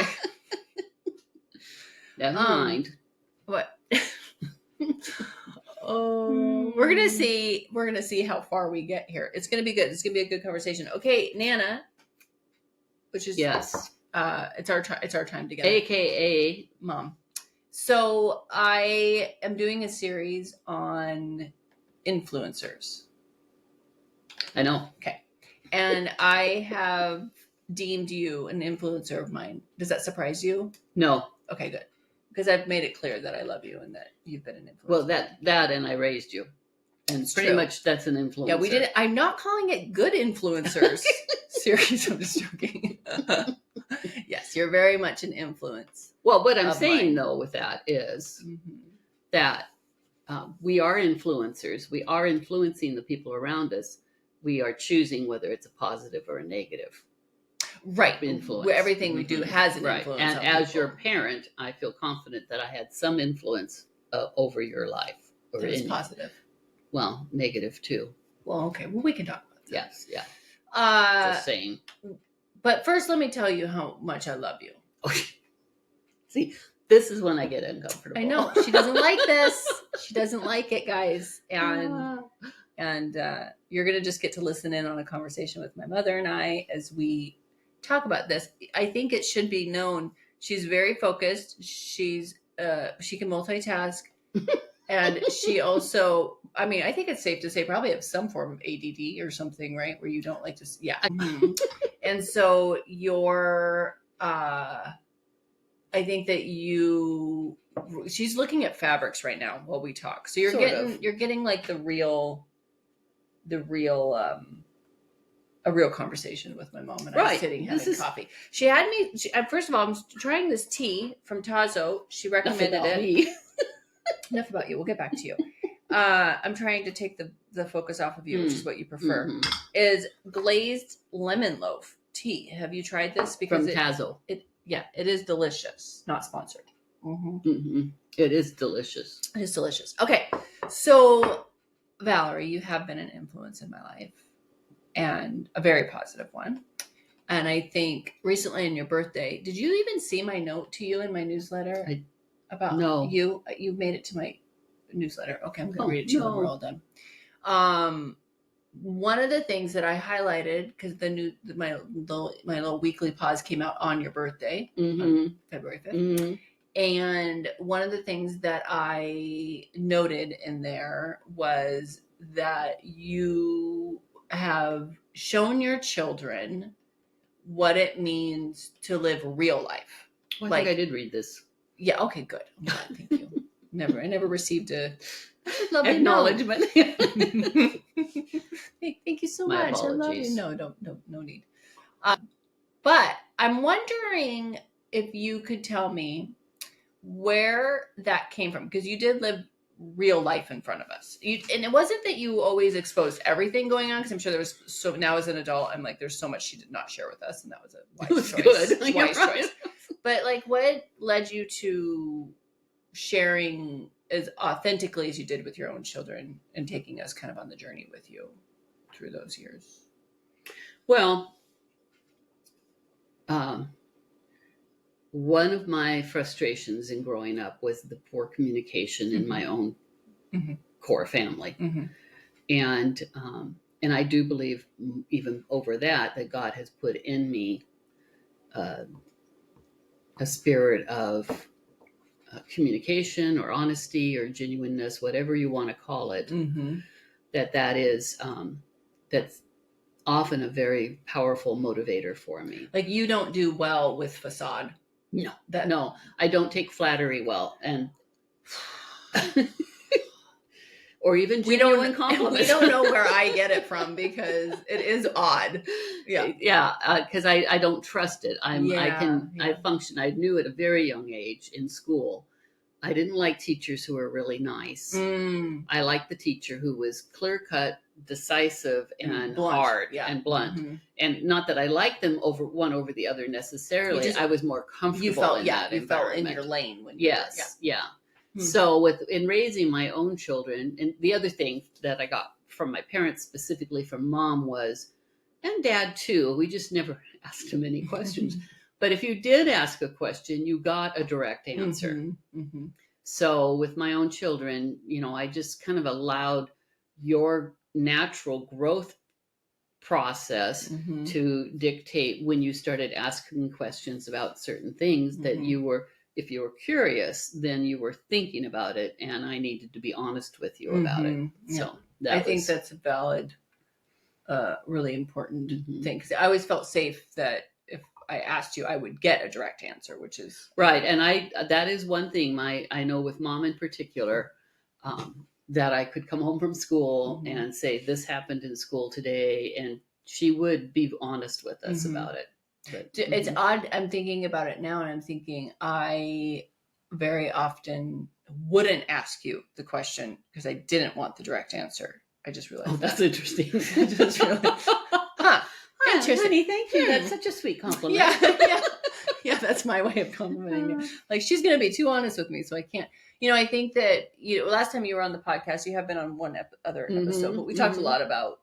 Okay. Never mind. What? Oh, we're gonna see. We're gonna see how far we get here. It's gonna be good. It's gonna be a good conversation. Okay, Nana, which is Yes. it's our time together. AKA Mom. So I am doing a series on influencers. I know. Okay, and I have deemed you an influencer of mine. Does that surprise you? No. Okay, good. Because I've made it clear that I love you and that you've been an influencer. Well, that and I raised you. And It's pretty true. much that's an influencer. Yeah, we did it. I'm not calling it good influencers. Serious, I'm just joking. Yes, you're very much an influence. Well, what I'm of saying, mine. though, with that is that we are influencers. We are influencing the people around us. We are choosing whether it's a positive or a negative. Right. Influence. Everything we do has an influence. And on as people. your parent, I feel confident that I had some influence over your life. Or it was positive. Well, negative too. Well, okay. Well, we can talk about that. Yes, yeah. Just saying. But first, let me tell you how much I love you. Okay. See, this is when I get uncomfortable. I know. She doesn't like this. She doesn't like it, guys. And you're going to just get to listen in on a conversation with my mother and I as we talk about this. I think it should be known she's very focused. She can multitask. And she also, I mean, I think it's safe to say probably have some form of ADD or something, right? Where you don't like to, yeah. And so I think that she's looking at fabrics right now while we talk. So you're getting like a real conversation with my mom and I sitting having coffee. She had me, first of all, I'm trying this tea from Tazo. She recommended it. Enough about you. We'll get back to you. I'm trying to take the focus off of you, which is what you prefer. Is glazed lemon loaf tea. Have you tried this? Because from Tazo. It is delicious. Not sponsored. It is delicious. It is delicious. Okay, so Valerie, you have been an influence in my life, and a very positive one. And I think recently on your birthday, did you even see my note to you in my newsletter? No. You made it to my newsletter. Okay, I'm going to read it to you when we're all done. One of the things that I highlighted, because my little weekly pause came out on your birthday, on February 5th. And one of the things that I noted in there was that you have shown your children what it means to live real life. Well, I think I did read this. Yeah. Okay. Good. I'm glad. Thank you. I never received a acknowledgement. Hey, thank you so My much. apologies. I love you. No need. But I'm wondering if you could tell me where that came from, because you did live real life in front of us. And it wasn't that you always exposed everything going on, because I'm sure there was. So now as an adult, I'm like, there's so much she did not share with us, and that was a wise choice. Good. Wise choice. But like, what led you to sharing as authentically as you did with your own children and taking us kind of on the journey with you through those years? Well, one of my frustrations in growing up was the poor communication in my own core family. And I do believe even over that God has put in me a spirit of communication or honesty or genuineness, whatever you want to call it, that is that's often a very powerful motivator for me. Like, you don't do well with facade. No, I don't take flattery well, and or even genuine compliments. We don't know where I get it from, because it is odd. Because I don't trust it. I function. I knew at a very young age in school, I didn't like teachers who were really nice. I liked the teacher who was clear cut, decisive, and blunt. Hard and blunt. And not that I liked them over the other necessarily. I was more comfortable in that environment. You felt in your lane when you were. So in raising my own children, and the other thing that I got from my parents, specifically from Mom, and Dad too, we just never asked him any questions, But if you did ask a question, you got a direct answer. Mm-hmm. Mm-hmm. So with my own children, I just kind of allowed your natural growth process Mm-hmm. to dictate when you started asking questions about certain things that if you were curious, then you were thinking about it, and I needed to be honest with you about it. So I think that's a valid, really important thing, because I always felt safe that if I asked you, I would get a direct answer, which is right. And that is one thing I know with Mom in particular, that I could come home from school and say, this happened in school today, and she would be honest with us about it. But, it's odd. I'm thinking about it now, and I'm thinking I very often wouldn't ask you the question because I didn't want the direct answer. I just realized. Oh, that's interesting. Just realized, interesting. Honey, thank you. That's such a sweet compliment. Yeah, that's my way of complimenting you. Like, she's going to be too honest with me, so I can't. I think that last time you were on the podcast, you have been on one other episode, but we talked a lot about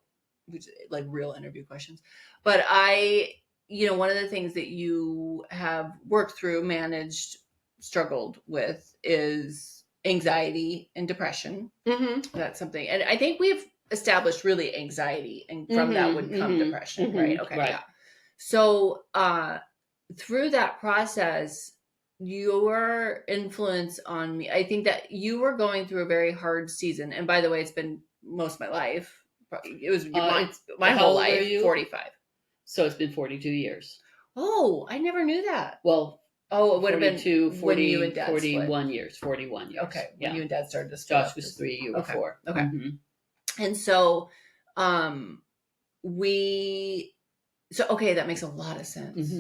like real interview questions. But one of the things that you have worked through, managed, struggled with is anxiety and depression. That's something, and I think we've established really anxiety, and from that would come depression, right? Okay, right. Yeah. So through that process, your influence on me, I think that you were going through a very hard season. And by the way, it's been most of my life. It was my whole life. 45. So it's been 42 years. Oh, I never knew that. Well, it would have been 40, when you and Dad 41 years. 41 years. Okay, when you and Dad started to split. Josh was 3, you were 4. Okay. And so, that makes a lot of sense.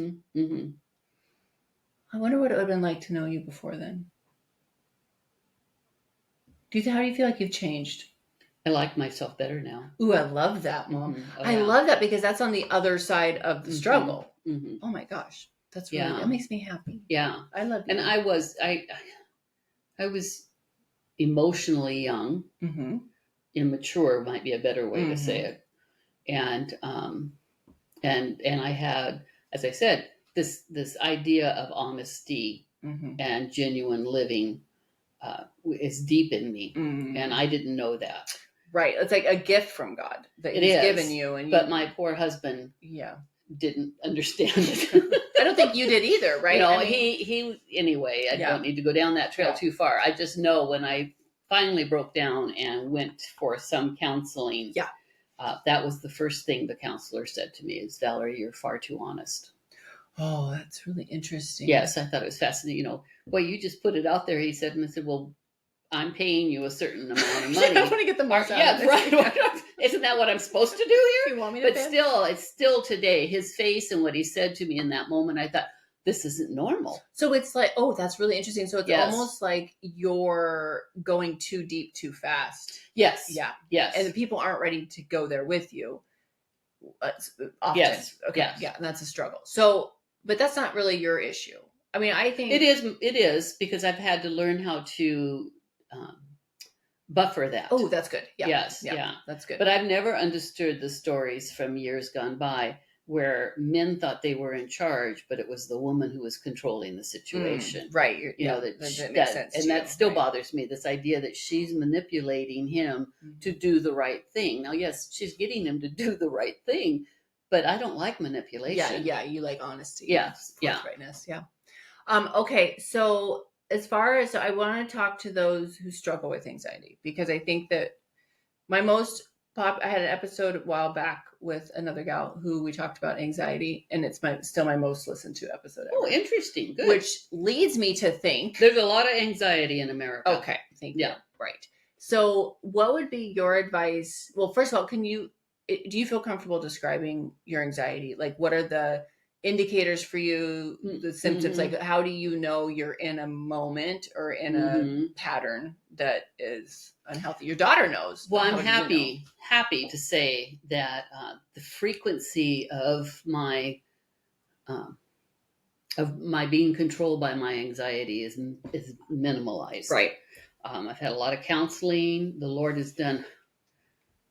I wonder what it would have been like to know you before then. How do you feel like you've changed? I like myself better now. Ooh, I love that, Mom. I love that, because that's on the other side of the struggle. Oh my gosh. That's really, that makes me happy. Yeah. I love you. And I was emotionally young. Immature might be a better way to say it. And I had, as I said, this idea of honesty and genuine living is deep in me, and I didn't know that. Right, it's like a gift from God that He's given you, but my poor husband, didn't understand it. I don't think you did either, right? He anyway. I don't need to go down that trail too far. I just know when I finally broke down and went for some counseling. That was the first thing the counselor said to me is, Valerie, you're far too honest. Oh, that's really interesting. Yes, I thought it was fascinating. Well, you just put it out there, he said. And I said, well, I'm paying you a certain amount of money. I want to get the most out of it. Right. Isn't that what I'm supposed to do here? You want me to it's still today, his face and what he said to me in that moment, I thought, this isn't normal. So it's like, oh, that's really interesting. So it's almost like you're going too deep too fast. Yes. Yeah. Yes. And the people aren't ready to go there with you. Often. Yes. Okay. Yes. Yeah. And that's a struggle. So, but that's not really your issue. I mean, I think it is because I've had to learn how to buffer that. Oh, that's good. Yeah. Yes. Yeah. That's good. But I've never understood the stories from years gone by where men thought they were in charge, but it was the woman who was controlling the situation. Right. That makes sense. And that still bothers me, this idea that she's manipulating him to do the right thing. Now, yes, she's getting him to do the right thing, but I don't like manipulation. Yeah. You like honesty. Yes. Forthrightness. Yeah. Okay. So as far as, I want to talk to those who struggle with anxiety, because I think that I had an episode a while back with another gal who we talked about anxiety, and it's still my most listened to episode ever. Oh, interesting. Good. Which leads me to think there's a lot of anxiety in America. Okay. Thank you. Yeah. Right. So what would be your advice? Well, first of all, do you feel comfortable describing your anxiety? Like, what are the indicators for you, the symptoms? Like, how do you know you're in a moment or in a pattern that is unhealthy? Your daughter knows. Well, I'm happy to say that the frequency of my being controlled by my anxiety is minimalized. Right. I've had a lot of counseling. The Lord has done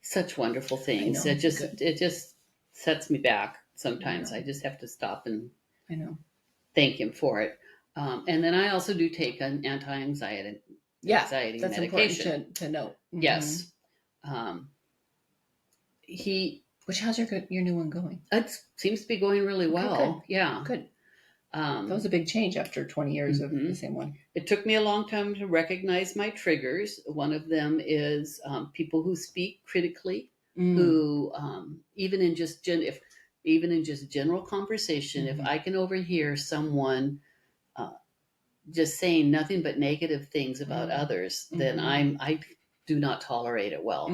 such wonderful things. It just sets me back sometimes. I just have to stop and thank him for it. And then I also do take an anxiety that's medication. Important to note. Mm-hmm. Yes. How's your new one going? It seems to be going really well. Good. Yeah. Good. That was a big change after 20 years of the same one. It took me a long time to recognize my triggers. One of them is people who speak critically, who even in just general conversation, if I can overhear someone just saying nothing but negative things about others, then I do not tolerate it well.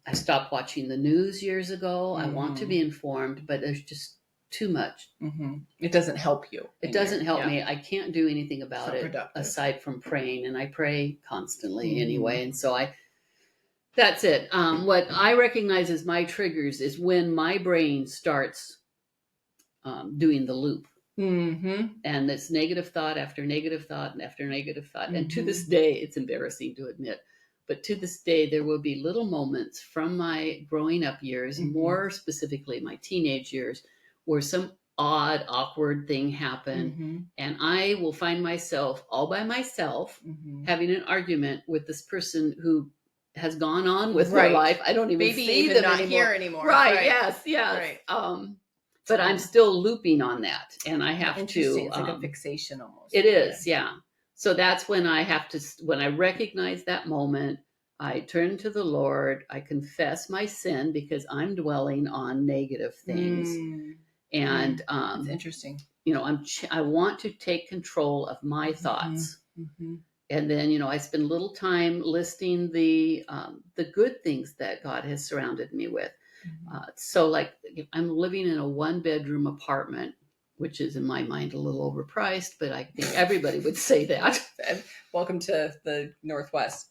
I stopped watching the news years ago. I want to be informed, but there's just too much. It doesn't help you. It doesn't help me. I can't do anything about it aside from praying, and I pray constantly anyway. And so that's it. What I recognize as my triggers is when my brain starts doing the loop. And it's negative thought after negative thought and after negative thought. And to this day, it's embarrassing to admit, but to this day, there will be little moments from my growing up years, more specifically my teenage years, where some odd, awkward thing happened. And I will find myself all by myself having an argument with this person who has gone on with their life. I don't even see them not anymore. Here anymore. Right. Yes. Right. But I'm still looping on that, and I have to. It's like a fixation almost. It is, yeah. So that's when I have to. When I recognize that moment, I turn to the Lord. I confess my sin because I'm dwelling on negative things, and that's interesting. I want to take control of my thoughts, and then I spend a little time listing the good things that God has surrounded me with. So like I'm living in a 1-bedroom apartment, which is in my mind a little overpriced, but I think everybody would say that. Welcome to the Northwest.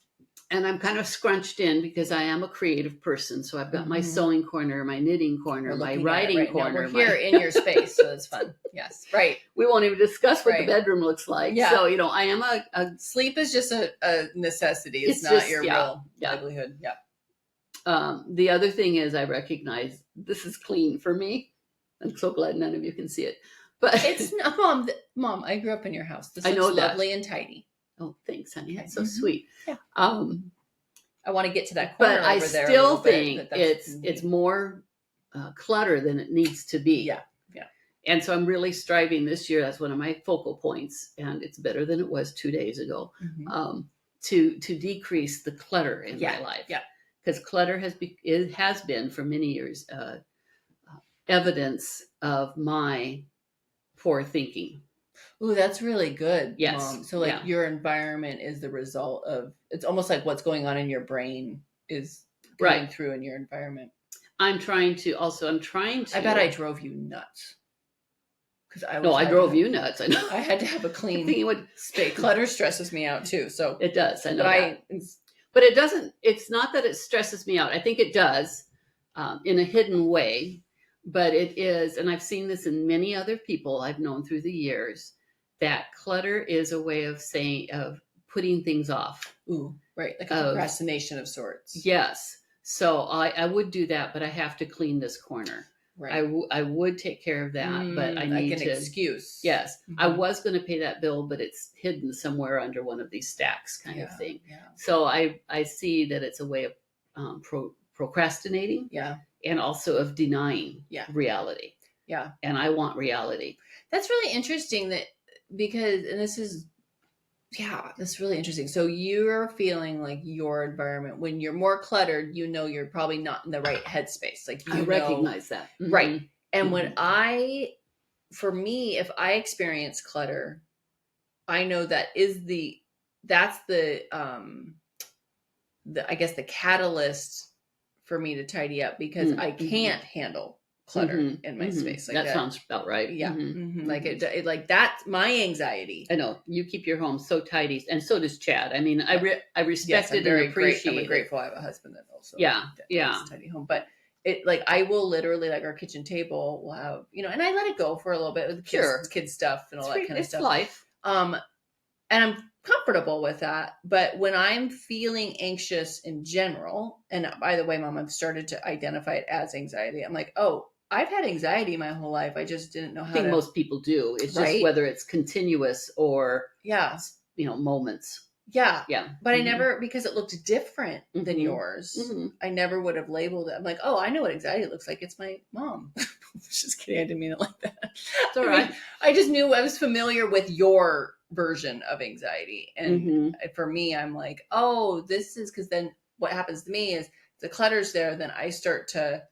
And I'm kind of scrunched in because I am a creative person. So I've got my sewing corner, my knitting corner, my writing corner. We're here in your space, so it's fun. Yes, right. We won't even discuss what the bedroom looks like. Yeah. So, I am a sleep is just a necessity. It's not just, your real livelihood. Yeah. The other thing is I recognize this is clean for me. I'm so glad none of you can see it. But it's not, Mom, I grew up in your house. This looks lovely and tidy. Oh, thanks, honey. That's so sweet. Yeah. I want to get to that corner but I over there. Still think it's more clutter than it needs to be. Yeah. And so I'm really striving this year. That's one of my focal points, and it's better than it was 2 days ago. To decrease the clutter in my life. Yeah. Because clutter has been for many years evidence of my poor thinking. Ooh, that's really good. Yes. Mom. So your environment is the result of, it's almost like what's going on in your brain is going through in your environment. I'm trying to. I bet I drove you nuts. I drove you nuts. I know. I had to have a clean space. Clutter stresses me out too. So it does. I know that. But it doesn't, it's not that it stresses me out. I think it does in a hidden way, but it is, and I've seen this in many other people I've known through the years, that clutter is a way of putting things off. Ooh, right. Like a procrastination of sorts. Yes. So I would do that, but I have to clean this corner. Right. I would take care of that, but I need like an excuse. Yes. I was going to pay that bill, but it's hidden somewhere under one of these stacks kind of thing. Yeah. So I see that it's a way of procrastinating. Yeah. And also of denying reality. Yeah. And I want reality. That's really interesting because this is really interesting. So you're feeling like your environment, when you're more cluttered, you're probably not in the right headspace. Like I recognize that. Right. And when for me, if I experience clutter, I know that's the I guess the catalyst for me to tidy up, because I can't handle clutter in my space. Like that sounds about right. Yeah. Like it that's my anxiety. I know you keep your home so tidy, and so does Chad. I mean, I respect it and appreciate it. I'm grateful I have a husband that also has tidy home. But it, like, I will literally, like, our kitchen table will have, and I let it go for a little bit with kids stuff and all that kind of stuff. It's life. And I'm comfortable with that. But when I'm feeling anxious in general, and by the way, Mom, I've started to identify it as anxiety. I'm like, oh, I've had anxiety my whole life. I just didn't know I how think to. most people do. It's Right? just whether it's continuous or, Yeah. moments. Yeah. Yeah. But I never, because it looked different than Mhm. yours, Mhm. I never would have labeled it. I'm like, oh, I know what anxiety looks like. It's my mom. Just kidding. I didn't mean it like that. It's all right. I just knew I was familiar with your version of anxiety. And Mhm. for me, I'm like, oh, this is because then what happens to me is the clutter's there. Then I start to,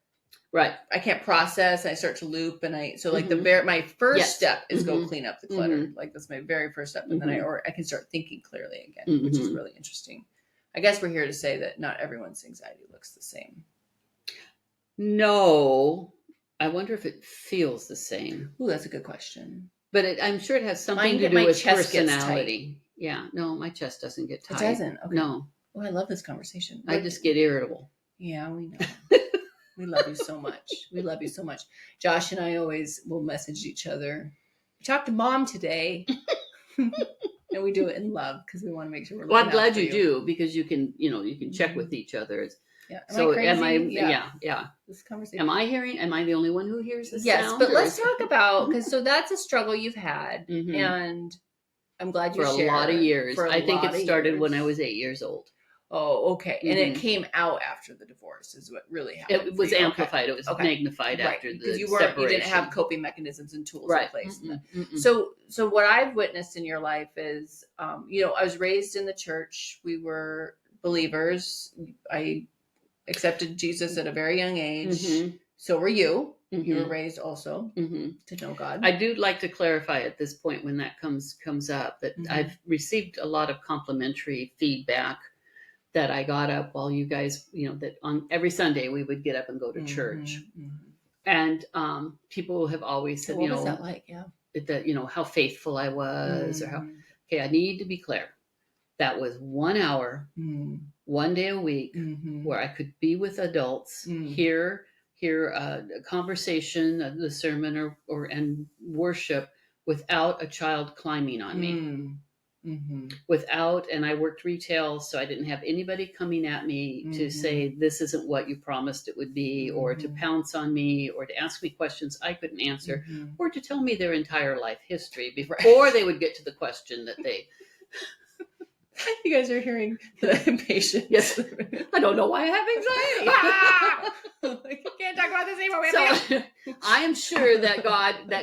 Right. I can't process. And I start to loop, and so like Mhm. my first Yes. step is go Mhm. clean up the clutter. Mhm. Like that's my very first step, and then Mhm. I can start thinking clearly again, which is Mhm. really interesting. I guess we're here to say that not everyone's anxiety looks the same. No, I wonder if it feels the same. Ooh, that's a good question. But I'm sure it has something Mine to get do my with chest gets tight. personality. Yeah, no, my chest doesn't get It tight. doesn't. Okay. No, Oh, I love this conversation. I just get irritable. Yeah, we know. We love you so much. We love you so much. Josh and I always will message each other. We talked to Mom today. And we do it in love because we want to make sure we're Well, looking I'm glad out for you do, because you can check with each other. Yeah. So Am I crazy? Yeah. This conversation. Am I the only one who hears this Yes, sound? but let's talk about, because so that's a struggle you've had, Mhm. and I'm glad you for a shared. lot of years. For a I think lot it of started when I years. was 8 years old. Oh, okay. And it Mhm. came out after the divorce is what really happened. It was for you. amplified. It was magnified Right. after Because the you separation. didn't have coping mechanisms and tools in Right. place. Mm-mm, mm-mm. So what I've witnessed in your life is, I was raised in the church. We were believers. I accepted Jesus at a very young age. Mhm. So were you. Mhm. You were raised also Mhm. to know God. I do like to clarify at this point, when that comes up, that Mhm. I've received a lot of complimentary feedback that I got up while you guys, that on every Sunday we would get up and go to church. And people have always said, What was that like? Yeah. that how faithful I was, or how. Okay, I need to be clear. That was 1 hour, 1 day a week, where I could be with adults, hear a conversation, the sermon, or and worship, without a child climbing on me. Without, and I worked retail, so I didn't have anybody coming at me to say, this isn't what you promised it would be, or to pounce on me, or to ask me questions I couldn't answer, or to tell me their entire life history before they would get to the question that they. You guys are hearing the impatience. Yes. I don't know why I have anxiety. You can't talk about this anymore. So I am sure that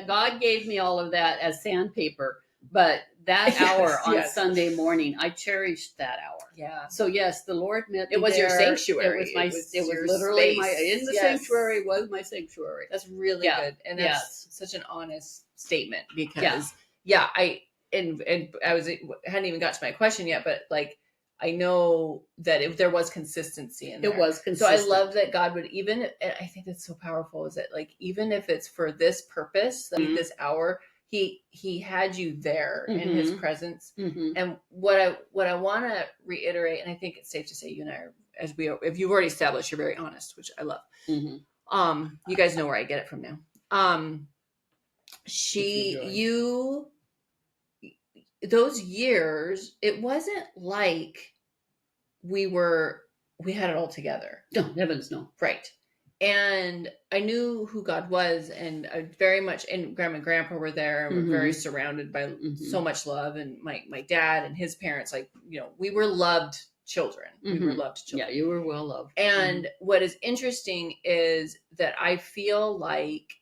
God gave me all of that as sandpaper, but that hour on Sunday morning, I cherished that hour. Yeah. So yes, the Lord met me. It was there. Your sanctuary. It was literally space. The sanctuary was my sanctuary. That's really good. And that's such an honest statement, because and I hadn't even got to my question yet, but like, I know that if there was consistency in there. It was consistent. So I love that God would and I think that's so powerful, is that like, even if it's for this purpose, like this hour, he had you there in his presence. And what I want to reiterate, and I think it's safe to say you and I are, if you've already established, you're very honest, which I love. You guys know where I get it from now. Those years, it wasn't like we had it all together. No, heavens no. Right. And I knew who God was, and I very much, and Grandma and Grandpa were there, and we're very surrounded by so much love, and my dad and his parents, like, we were loved children. We were loved children. Yeah, you were well loved. And what is interesting is that I feel like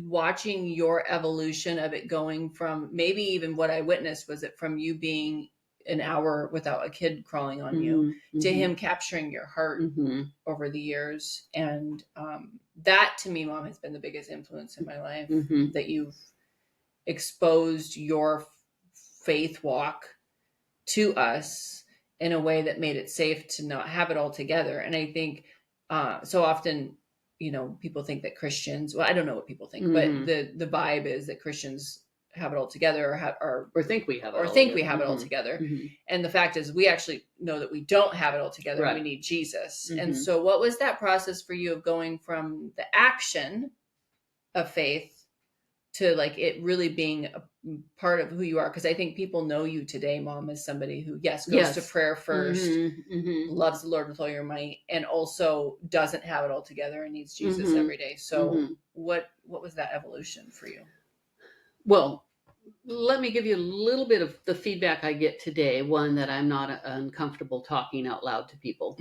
watching your evolution of it, going from, maybe even what I witnessed was it from you being an hour without a kid crawling on you to him capturing your heart over the years. And that, to me, Mom, has been the biggest influence in my life, that you've exposed your faith walk to us in a way that made it safe to not have it all together. And I think so often, people think that Christians, well, I don't know what people think, but the vibe is that Christians have it all together, or think we have it all together. And the fact is, we actually know that we don't have it all together. Right. We need Jesus. And so what was that process for you of going from the action of faith to like it really being a part of who you are. Because I think people know you today, Mom, as somebody who, goes to prayer first, loves the Lord with all your might, and also doesn't have it all together and needs Jesus every day. So what was that evolution for you? Well, let me give you a little bit of the feedback I get today. One, that I'm not uncomfortable talking out loud to people,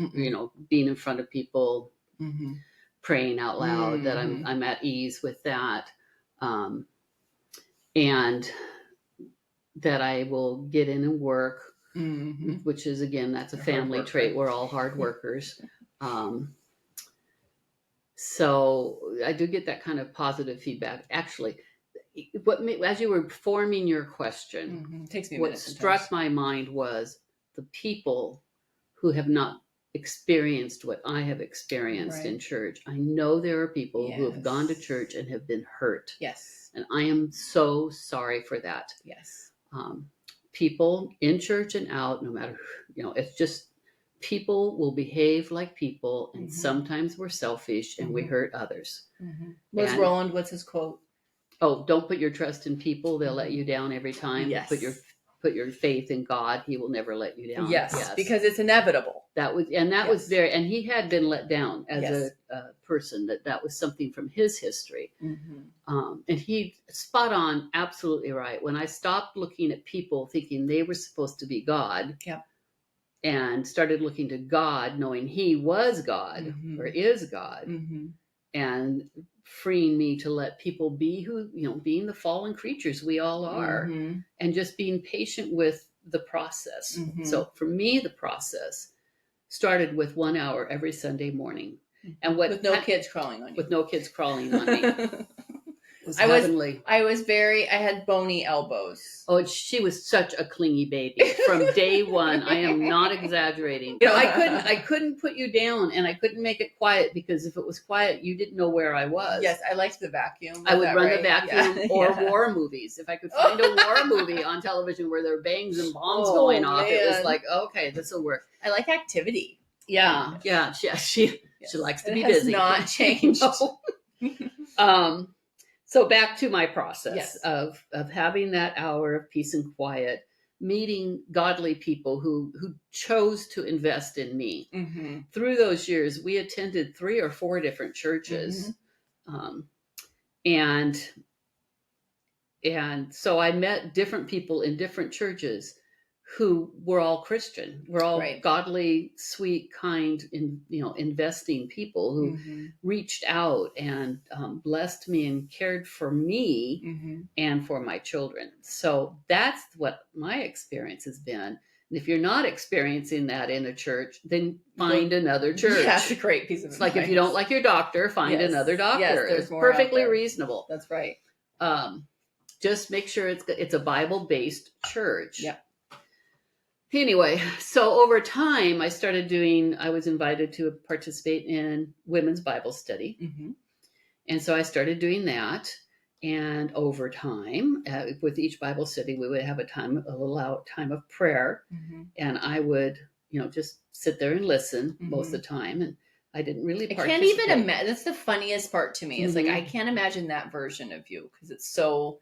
being in front of people, praying out loud, that I'm at ease with that. And that I will get in and work, which is, again, that's a family trait. We're all hard workers. So I do get that kind of positive feedback. Actually, as you were forming your question, takes me what struck my mind was the people who have not experienced what I have experienced in church. I know there are people who have gone to church and have been hurt. Yes. And I am so sorry for that. Yes. People in church and out, no matter, it's just people will behave like people, and sometimes we're selfish and we hurt others. What's his quote? Oh, don't put your trust in people. They'll let you down every time. Yes. Put your faith in God. He will never let you down. Yes. Because it's inevitable. That was very, and he had been let down as a person. That was something from his history. And he spot on, absolutely right. When I stopped looking at people thinking they were supposed to be God, and started looking to God, knowing He was God or is God, and freeing me to let people be who, being the fallen creatures we all are, and just being patient with the process. So for me, the process started with 1 hour every Sunday morning, and with no kids crawling on you. With no kids crawling on me. I had bony elbows. Oh, she was such a clingy baby from day one. I am not exaggerating. I couldn't put you down, and I couldn't make it quiet, because if it was quiet, you didn't know where I was. Yes, I liked the vacuum. I would run the vacuum or war movies. If I could find a war movie on television where there are bangs and bombs going off, it was like, okay, this will work. I like activity. Yeah. She likes to be busy. Not changed. So back to my process of having that hour of peace and quiet, meeting godly people who chose to invest in me. Through those years, we attended 3 or 4 different churches. And so I met different people in different churches who were all Christian. We're all godly, sweet, kind, investing people who reached out and blessed me and cared for me and for my children. So that's what my experience has been. And if you're not experiencing that in a church, then find another church. That's a great piece of advice. It's like if you don't like your doctor, find another doctor. Yes, it's perfectly reasonable. That's right. Just make sure it's a Bible-based church. Yep. Anyway, so over time, I was invited to participate in women's Bible study. And so I started doing that. And over time, with each Bible study, we would have a little time of prayer. And I would, just sit there and listen most of the time. And I didn't really participate. I can't even imagine. That's the funniest part to me. Is like, I can't imagine that version of you, because it's so...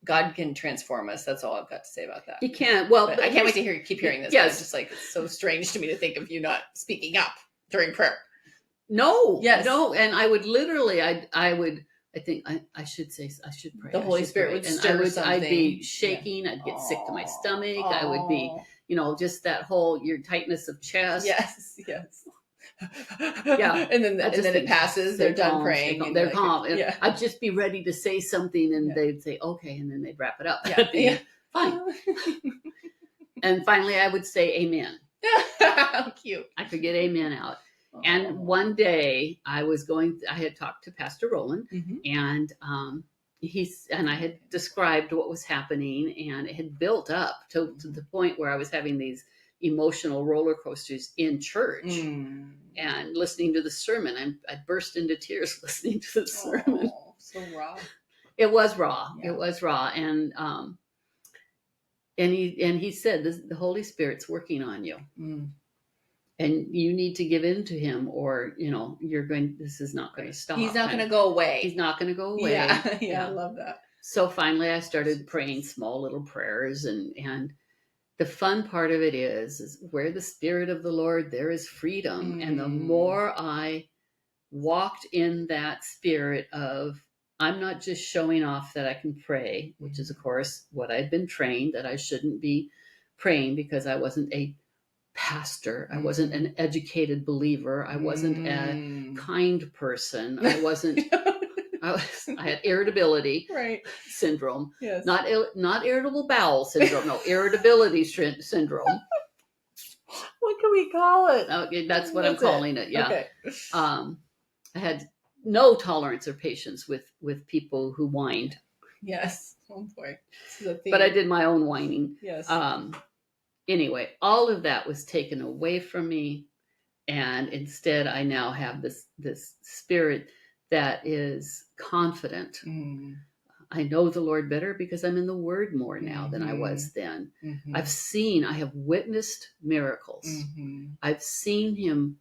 God can transform us. That's all I've got to say about that. He can. Well, I can't wait to keep hearing this. Yes. It's just like, it's so strange to me to think of you not speaking up during prayer. No. Yes. No. And I would literally, I should pray. The Holy Spirit would stir something. I'd be shaking. I'd get sick to my stomach. I would be, just that whole, your tightness of chest. Yes. Yeah. And then it passes. They're done praying. They're calm. I'd just be ready to say something, and they'd say, okay. And then they'd wrap it up. Fine. And finally I would say amen. How cute. I could get amen out. And one day I had talked to Pastor Roland, and I had described what was happening, and it had built up to the point where I was having these emotional roller coasters in church and listening to the sermon. I burst into tears listening to the sermon. So raw. It was raw. Yeah. It was raw. And he said, the Holy Spirit's working on you. and you need to give in to him, or this is not going to stop. He's not going to go away. He's not going to go away. Yeah, I love that. So finally I started praying small little prayers, and the fun part of it is where the Spirit of the Lord, there is freedom. And the more I walked in that spirit of, I'm not just showing off that I can pray, which is of course what I'd been trained that I shouldn't be praying, because I wasn't a pastor. I wasn't an educated believer. I wasn't a kind person. I wasn't, I had irritability syndrome. Yes. Not irritable bowel syndrome. No, irritability syndrome. What can we call it? Okay, that's what I'm calling it. Yeah. Okay. I had no tolerance or patience with people who whined. Yes. Oh boy. But I did my own whining. Yes. Anyway, all of that was taken away from me, and instead I now have this spirit that is confident. I know the Lord better because I'm in the Word more now than I was then. I have witnessed miracles. I've seen him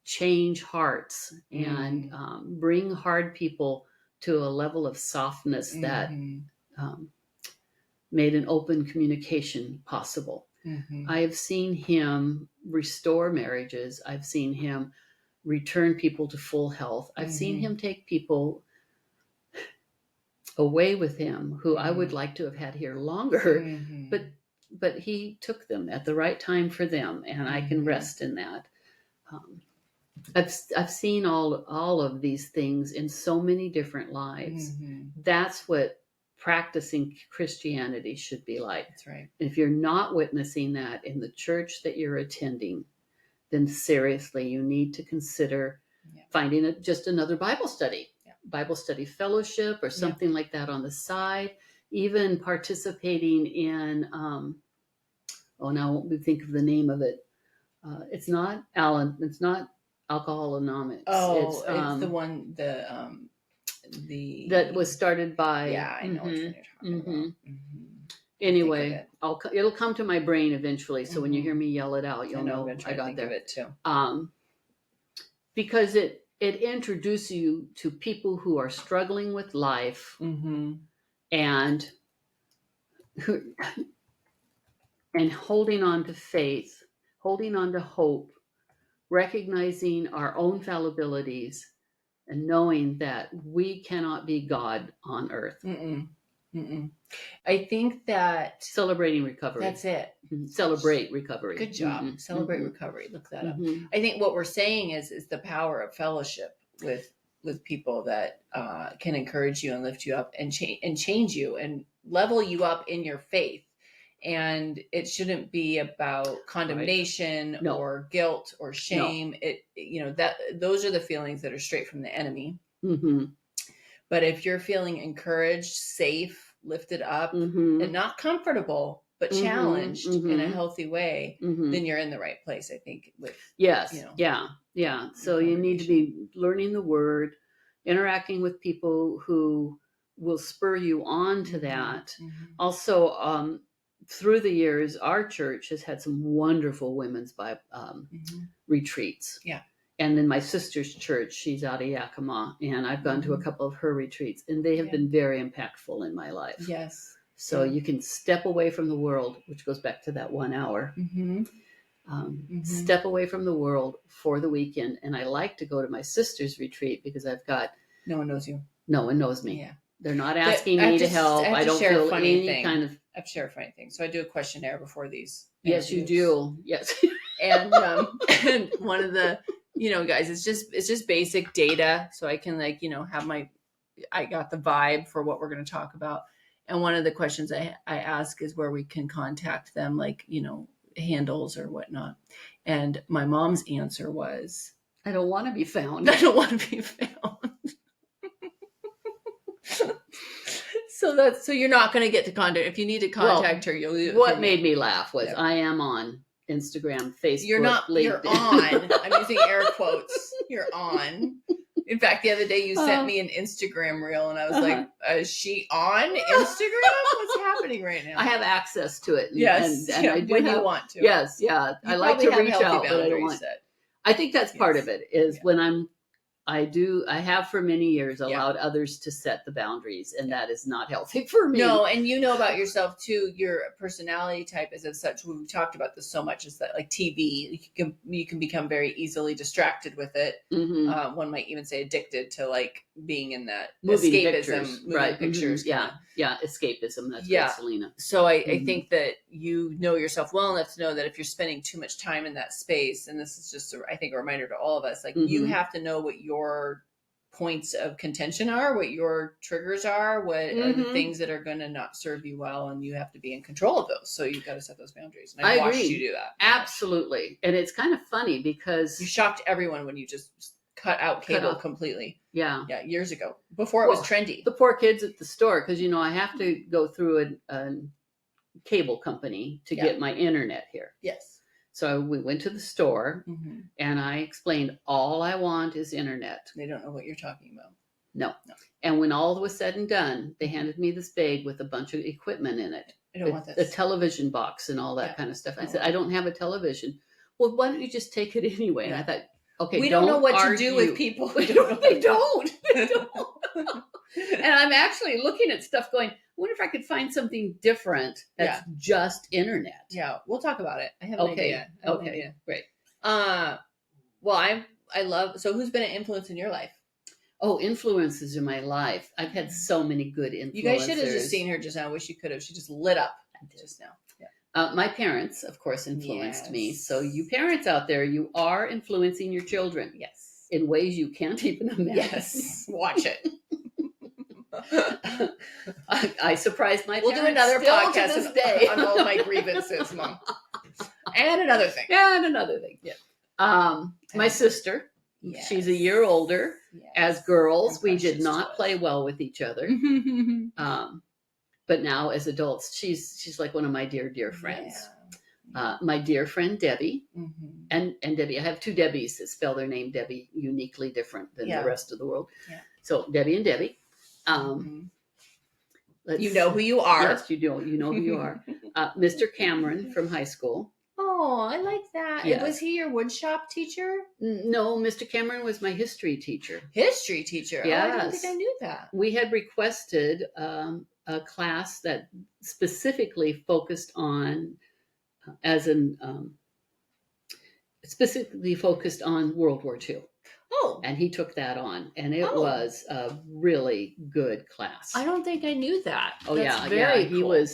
change hearts and bring hard people to a level of softness that made an open communication possible. I have seen him restore marriages. I've seen him return people to full health. I've seen him take people away with him who I would like to have had here longer, but he took them at the right time for them, and I can rest in that. I've seen all of these things in so many different lives. That's what practicing Christianity should be like. That's right. If you're not witnessing that in the church that you're attending, then seriously, you need to consider finding just another Bible study, Bible study fellowship, or something like that on the side. Even participating in, now I won't think of the name of it. It's not Alcohol Anonymous. Oh, it's the one, that was started by. Yeah, I know what you're talking about. Anyway, it'll come to my brain eventually. So when you hear me yell it out, you'll know I got there. Of it too. Because it introduces you to people who are struggling with life and holding on to faith, holding on to hope, recognizing our own fallibilities, and knowing that we cannot be God on earth. I think that celebrating recovery. That's it. Celebrate recovery. Good job. Celebrate recovery. Look that up. I think what we're saying is the power of fellowship with people that can encourage you and lift you up and change you and level you up in your faith. And it shouldn't be about condemnation or guilt or shame. Those are the feelings that are straight from the enemy. But if you're feeling encouraged, safe, lifted up, and not comfortable, but challenged in a healthy way, then you're in the right place, I think. So you need to be learning the Word, interacting with people who will spur you on to that. Also, through the years, our church has had some wonderful women's retreats. And then my sister's church, she's out of Yakima, and I've gone to a couple of her retreats, and they have been very impactful in my life. Yes. So you can step away from the world, which goes back to that 1 hour. Step away from the world for the weekend. And I like to go to my sister's retreat because I've got... No one knows you. No one knows me. Yeah. They're not asking me to help. I don't feel any kind of... I have to share a funny thing. So I do a questionnaire before these. Yes, you do. Yes. And one of the... guys, it's just basic data. So I can I got the vibe for what we're going to talk about. And one of the questions I ask is where we can contact them, handles or whatnot. And my mom's answer was, I don't want to be found. I don't want to be found. So you're not going to get to contact. If you need to contact her, you'll do it. What made me laugh was I am on Instagram, Facebook, LinkedIn. You're on. I'm using air quotes. You're on. In fact, the other day you sent me an Instagram reel, and I was like, "Is she on Instagram? What's happening right now?" I have access to it. Yes, and I do when you want to. Yes, yeah. I like to reach out, but I don't want. Set. I think that's part of it. Is when I have for many years allowed others to set the boundaries, and that is not healthy for me. No, and you know about yourself too. Your personality type is as such. We've talked about this so much. Is that like TV? You can become very easily distracted with it. Mm-hmm. One might even say addicted to like being in that moving escapism, right? Pictures, mm-hmm. Yeah, escapism. That's right, Selena. So I think that you know yourself well enough to know that if you're spending too much time in that space, and this is just I think a reminder to all of us, like you have to know what your points of contention are, what your triggers are, what are the things that are going to not serve you well, and you have to be in control of those. So you've got to set those boundaries. And I watched agree. you do that. Absolutely. And it's kind of funny because you shocked everyone when you just cut out cable completely. Yeah, years ago, before it was trendy. The poor kids at the store, because I have to go through a cable company to get my internet here. Yes. So we went to the store, and I explained, all I want is internet. They don't know what you're talking about. No. And when all was said and done, they handed me this bag with a bunch of equipment in it. I don't want this. A television box and all that kind of stuff. I said, I don't have a televition. Well, why don't you just take it anyway? And I thought, okay, we don't know what to do with people. They don't. And I'm actually looking at stuff going, I wonder if I could find something different that's just internet. Yeah, we'll talk about it. I have an idea. Okay, great. Well, I love, so who's been an influence in your life? Oh, influences in my life. I've had so many good influencers. You guys should have just seen her just now. I wish you could have. She just lit up just now. Yeah. My parents, of course, influenced me. So you parents out there, you are influencing your children. Yes. In ways you can't even imagine. Yes. Watch it. I surprised my parents. We'll do another podcast to this day on all my grievances, Mom. And another thing. Yeah. My sister, she's a year older. Yes. As girls, we did not play well with each other. But now as adults, she's like one of my dear friends. Yeah. My dear friend Debbie, and Debbie. I have two Debbies that spell their name Debbie uniquely different than the rest of the world. Yeah. So Debbie and Debbie. You know who you are. Yes, you do. You know who you are. Mr. Cameron from high school. Oh, I like that. Yes. Was he your woodshop teacher? No, Mr. Cameron was my history teacher. History teacher? Yes. Oh, I don't think I knew that. We had requested a class that specifically focused on, specifically focused on World War II. Oh. And he took that on, and it was a really good class. I don't think I knew that. Oh, that's very cool.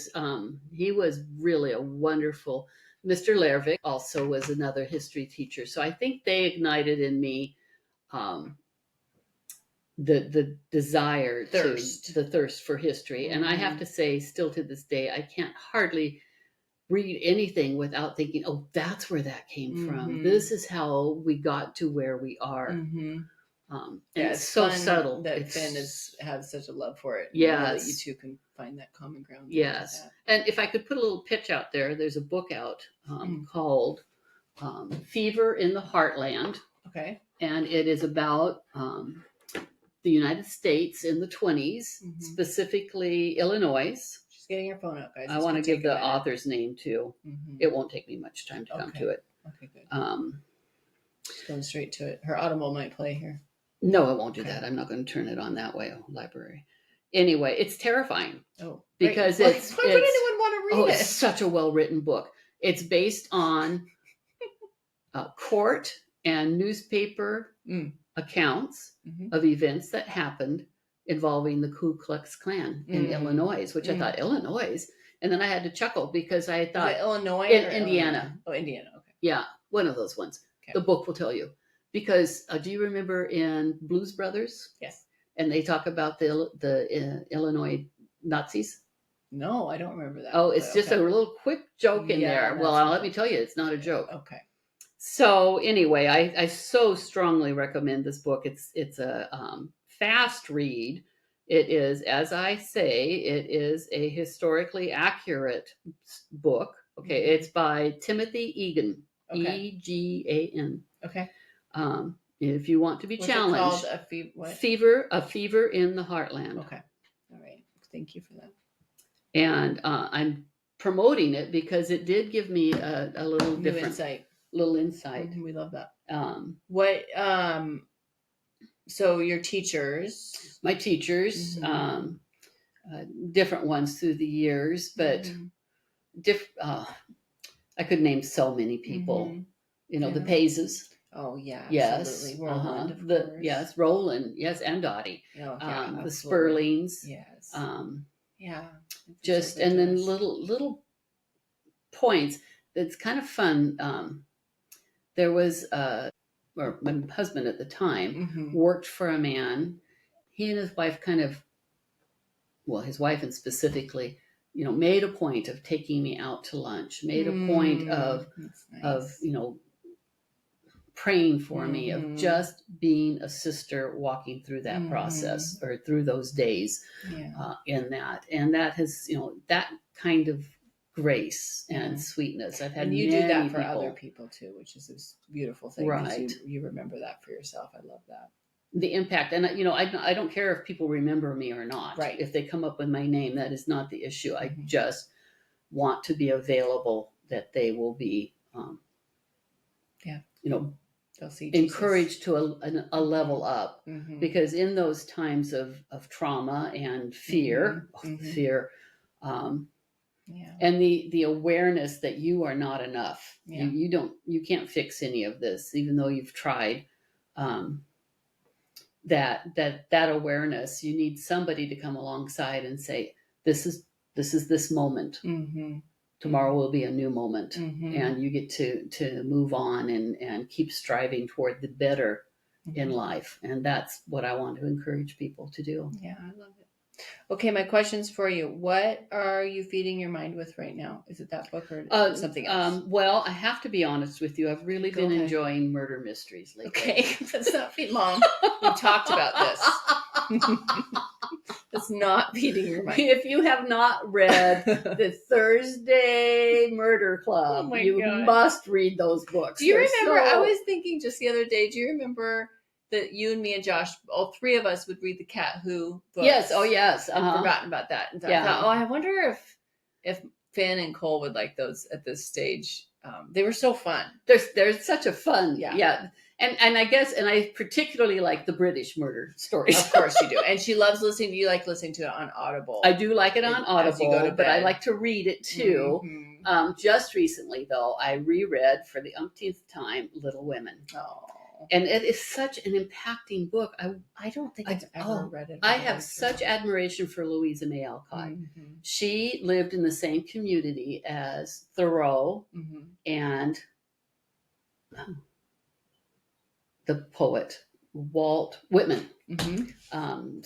He was really a wonderful. Mr. Lervik also was another history teacher. So I think they ignited in me the desire, the thirst for history. And I have to say, still to this day, I can't hardly read anything without thinking, oh, that's where that came from. This is how we got to where we are. And it's so subtle that Finn has such a love for it. Yes. That you two can find that common ground. Yes. And if I could put a little pitch out there's a book out called Fever in the Heartland. Okay. And it is about the United States in the 20s, specifically Illinois. She's getting her phone up, guys. I want to give the author's name too. It won't take me much time to come to it. Okay, good. She's going straight to it. Her Audible might play here. No, it won't do that. I'm not going to turn it on that way. Library. Anyway, it's terrifying. Oh, because why would anyone want to read it? It's such a well-written book. It's based on court and newspaper accounts of events that happened involving the Ku Klux Klan in Illinois, which I thought, Illinois? And then I had to chuckle because I thought... Is it Illinois or Indiana. Oh, Indiana. Okay. Yeah, one of those ones. Okay. The book will tell you. Because do you remember in Blues Brothers? Yes. And they talk about the Illinois Nazis? No, I don't remember that. Oh, it's just a little quick joke in there. Well, let me tell you, it's not a joke. Okay. So anyway, I so strongly recommend this book. It's a fast read. It is, as I say, it is a historically accurate book. Okay, it's by Timothy Egan. Okay. Egan. Okay. If you want to be What's challenged, it called? What? A Fever in the Heartland. Okay. All right. Thank you for that. And I'm promoting it because it did give me a little different little insight. We love that. What? So your teachers? My teachers, different ones through the years, but I could name so many people. You know, the Paises. Oh yeah, yes, absolutely. Roland, of course. Yes, Roland, yes, and Dottie. Oh yeah, the Spurlings. Yes. Yeah. Just and then little points. That's kind of fun. There was or my husband at the time worked for a man. He and his wife his wife and specifically, made a point of taking me out to lunch, made a point of praying for me, of just being a sister walking through that process or through those days in that. And that has, that kind of grace and sweetness. I've had, and you do that for other people too, which is a beautiful thing. Right. You remember that for yourself. I love that. The impact. And, I don't care if people remember me or not. Right. If they come up with my name, that is not the issue. I just want to be available, that they will be, they'll see encouraged to a level up, because in those times of trauma and fear, and the awareness that you are not enough, you can't fix any of this, even though you've tried. That awareness, you need somebody to come alongside and say, this is this moment. Tomorrow will be a new moment, and you get to move on and keep striving toward the better in life. And that's what I want to encourage people to do. Yeah, I love it. Okay, my questions for you. What are you feeding your mind with right now? Is it that book or something else? Well, I have to be honest with you. I've really been enjoying murder mysteries lately. Okay, let's not feed Mom. We've talked about this. That's not feeding your mind. If you have not read the Thursday Murder Club, you must read those books. Do you remember? I was thinking just the other day. Do you remember that you and me and Josh, all three of us, would read the Cat Who books? Yes. Oh, yes. I've forgotten about that. And I thought, I wonder if Finn and Cole would like those at this stage. They were so fun. There's such a fun. Yeah. And I guess, and I particularly like the British murder stories. Of course you do. And she loves listening. You like listening to it on Audible. I do like it on Audible, but I like to read it too. Just recently, though, I reread for the umpteenth time Little Women. Oh. And it is such an impacting book. I don't think I've ever read it. I have such admiration for Louisa May Alcott. She lived in the same community as Thoreau and the poet Walt Whitman. And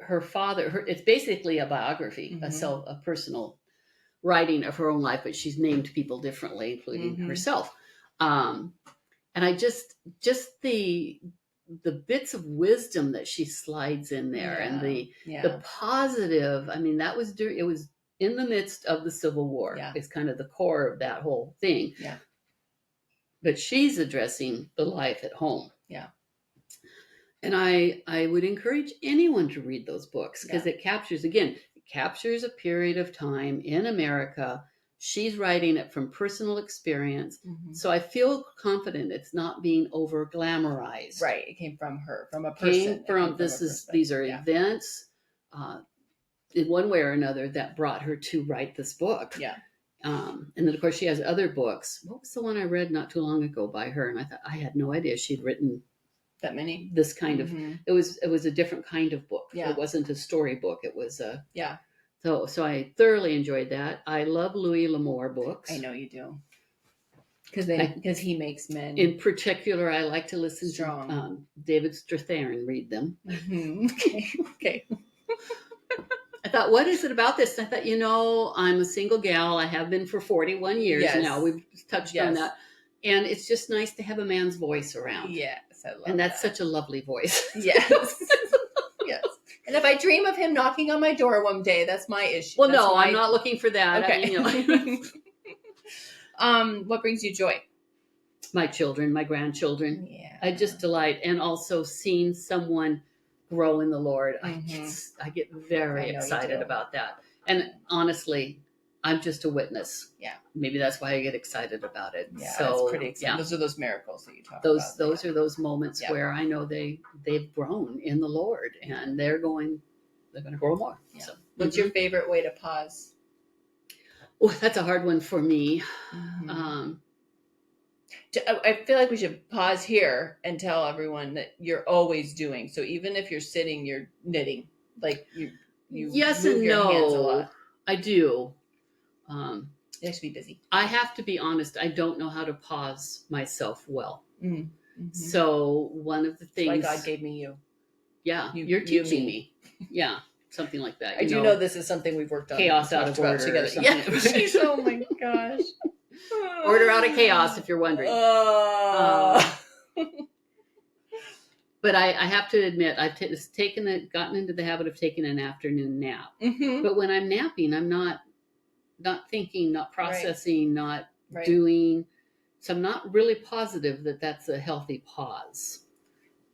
her father, it's basically a biography, a personal writing of her own life, but she's named people differently, including herself. And I just the bits of wisdom that she slides in there, and the positive. I mean, it was in the midst of the Civil War. It's kind of the core of that whole thing. Yeah. But she's addressing the life at home. Yeah. And I would encourage anyone to read those books, because it captures a period of time in America. She's writing it from personal experience. So I feel confident it's not being over glamorized. Right. It came from her, from a person. These are events in one way or another that brought her to write this book. Yeah. And then of course she has other books. What was the one I read not too long ago by her? And I thought, I had no idea she'd written that many. This kind of, it was a different kind of book. Yeah. It wasn't a storybook. It was a, So I thoroughly enjoyed that. I love Louis L'Amour books. I know you do. Because he makes men. In particular, I like to listen to David Strathairn read them. Okay. I thought, what is it about this? I thought, I'm a single gal. I have been for 41 years now. We've touched on that. And it's just nice to have a man's voice around. Yes, I love And that's such a lovely voice. Yes. Yes. And if I dream of him knocking on my door one day, that's my issue. Well, I'm not looking for that. Okay. What brings you joy? my children, my grandchildren. Yeah. I just delight. And also seeing someone grow in the Lord. I get very excited about that. And honestly, I'm just a witness. Yeah. Maybe that's why I get excited about it. Yeah, so that's pretty exciting. Those are those miracles that you talk about. Those are those moments where I know they've grown in the Lord, and they're going to grow more. Yeah. So, what's your favorite way to pause? Oh, that's a hard one for me. I feel like we should pause here and tell everyone that you're always doing. So even if you're sitting, you're knitting. Like you yes move and your no. hands a lot. I do. You have to be busy. I have to be honest. I don't know how to pause myself well. Mm-hmm. So one of the things. That's why God gave me you. Yeah, you're teaching me. Yeah, something like that. I do know this is something we've worked on. Chaos out of order together. Yeah. Oh my gosh. Order out of chaos, if you're wondering. But I have to admit, I've gotten into the habit of taking an afternoon nap. Mm-hmm. But when I'm napping, I'm not thinking, not processing, not doing. So I'm not really positive that that's a healthy pause.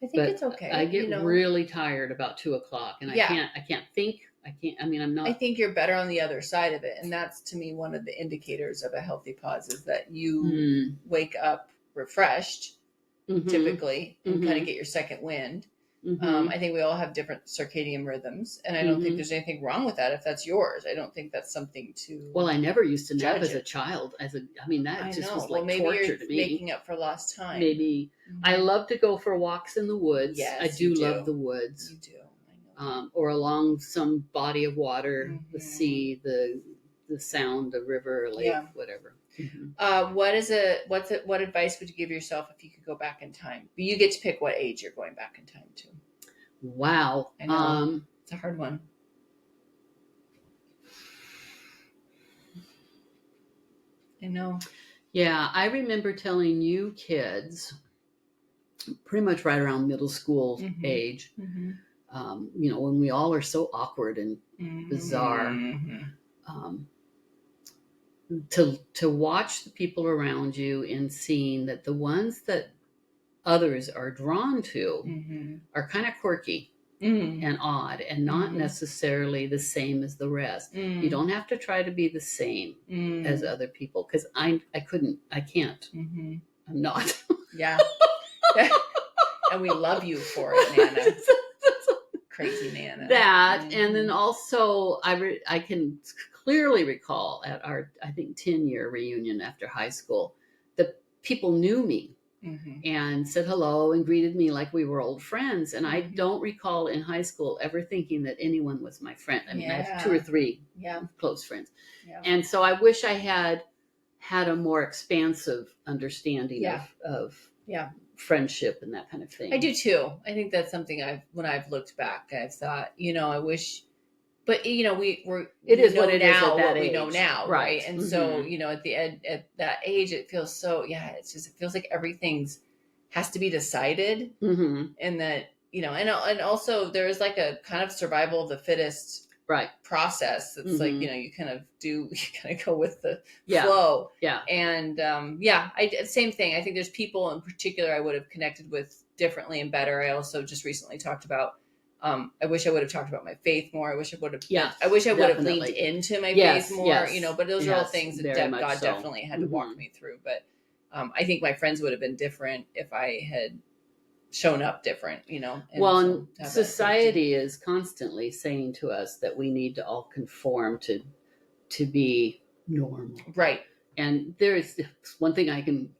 I think it's okay. I get really tired about 2:00, and I can't think. I'm not. I think you're better on the other side of it, and that's to me one of the indicators of a healthy pause is that you wake up refreshed, typically, and kind of get your second wind. I think we all have different circadian rhythms, and I don't think there's anything wrong with that if that's yours. I don't think that's something to. Well, I never used to nap as a child. That just was like maybe torture you're to me. Making up for lost time. Maybe I love to go for walks in the woods. Yes, I do love the woods. You do. I know. Or along some body of water, the sea, the sound, the river, lake, whatever. What advice would you give yourself if you could go back in time? But you get to pick what age you're going back in time to. Wow. I know. It's a hard one. I know. Yeah, I remember telling you kids pretty much right around middle school age, when we all are so awkward and bizarre, to watch the people around you and seeing that the ones that others are drawn to are kind of quirky and odd and not necessarily the same as the rest. You don't have to try to be the same as other people, because I can't. I'm not. Yeah. And we love you for it, Nana. Crazy Nana. That, and then also I can clearly recall at our, I think, 10-year reunion after high school, that people knew me and said hello and greeted me like we were old friends. And I don't recall in high school ever thinking that anyone was my friend. I mean, I have 2 or 3 close friends. Yeah. And so I wish I had a more expansive understanding of friendship and that kind of thing. I do too. I think that's something when I've looked back, I've thought, I wish, but it is what it is at that age. We know now, right? And so, at that age, it feels so, it feels like everything's has to be decided, and that, and also there is like a kind of survival of the fittest process. It's like, you kind of go with the flow. Yeah. And same thing. I think there's people in particular I would have connected with differently and better. I also just recently talked about, I wish I would have talked about my faith more. I wish I would have leaned into my faith more, but those are all things that God definitely had to walk me through. But I think my friends would have been different if I had shown up different, and society is constantly saying to us that we need to all conform to be normal, right? And there is one thing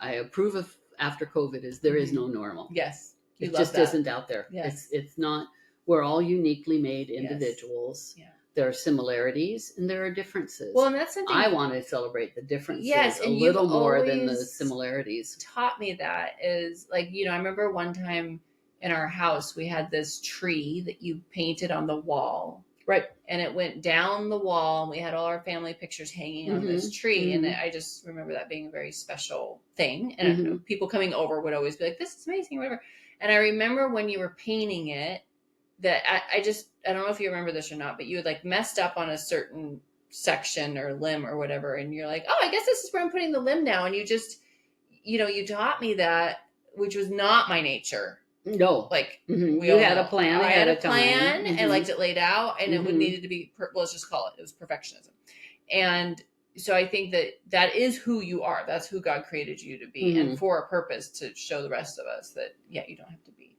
I approve of after COVID is there is no normal. Yes, it just isn't out there. Yes. It's not. We're all uniquely made individuals. Yes. Yeah. There are similarities and there are differences. Well, and that's something I want to celebrate the differences a little more than the similarities. Taught me that is like, I remember one time in our house, we had this tree that you painted on the wall. Right. And it went down the wall and we had all our family pictures hanging on this tree. And I just remember that being a very special thing. And people coming over would always be like, this is amazing, whatever. And I remember when you were painting it, that I don't know if you remember this or not, but you had like messed up on a certain section or limb or whatever. And you're like, oh, I guess this is where I'm putting the limb now. And you just, you taught me that, which was not my nature. No. Like, you had a plan I ahead had a of time. plan. I liked it laid out, and it would needed to be, let's just call it was perfectionism. And so I think that is who you are. That's who God created you to be, and for a purpose to show the rest of us that, you don't have to be.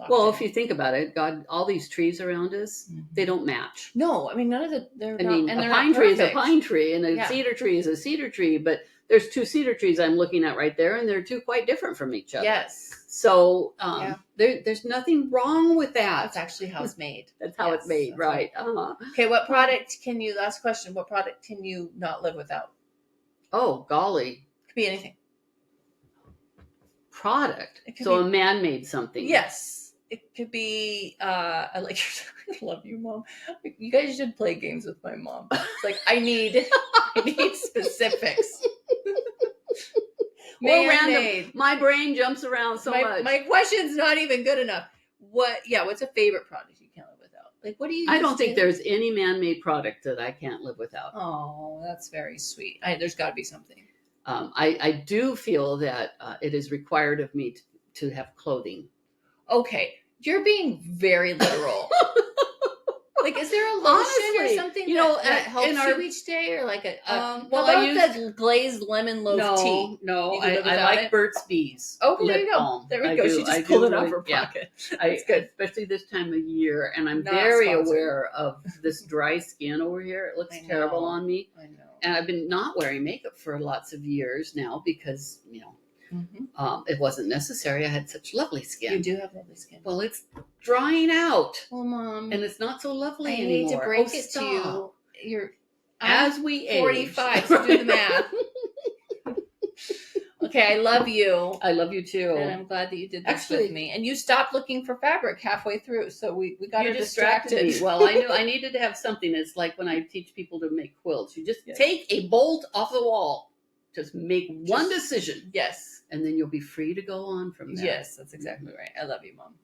Well, if you think about it, God, all these trees around us, they don't match. No, I mean, none of the, a pine tree is a pine tree, and a cedar tree is a cedar tree, but there's two cedar trees I'm looking at right there, and they're two quite different from each other. Yes. So there's nothing wrong with that. That's actually how it's made. That's how it's made, right? Okay, what product last question, what product can you not live without? Oh, golly. It could be anything. Product. So a man made something. Yes. It could be, I love you, Mom. You guys should play games with my mom. It's like, I need specifics. Or random. My brain jumps around so much. My question's not even good enough. What's a favorite product you can't live without? Like, what do you I don't think there's any man-made product that I can't live without. Oh, that's very sweet. There's got to be something. I do feel that it is required of me to have clothing. Okay, you're being very literal. Like, is there a lotion or something that helps you each day, or like I use the glazed lemon loaf tea? No, I like Burt's Bees. Oh, there you go. Balm. There we go. She just pulled it out of her pocket. It's good, especially this time of year. And I'm very aware of this dry skin over here. It looks terrible on me. I know. And I've been not wearing makeup for lots of years now because it wasn't necessary. I had such lovely skin. You do have lovely skin. Well, it's drying out. Well, Mom, and it's not so lovely anymore. I hate to break it to you. You're as we age. 45. So do the math. Okay, I love you. I love you too. And I'm glad that you did this with me. And you stopped looking for fabric halfway through, so we got her distracted. Me. Well, I knew I needed to have something. It's like when I teach people to make quilts. You just take a bolt off the wall. Just make one decision. Yes. And then you'll be free to go on from there. Yes, that's exactly right. I love you, Mom.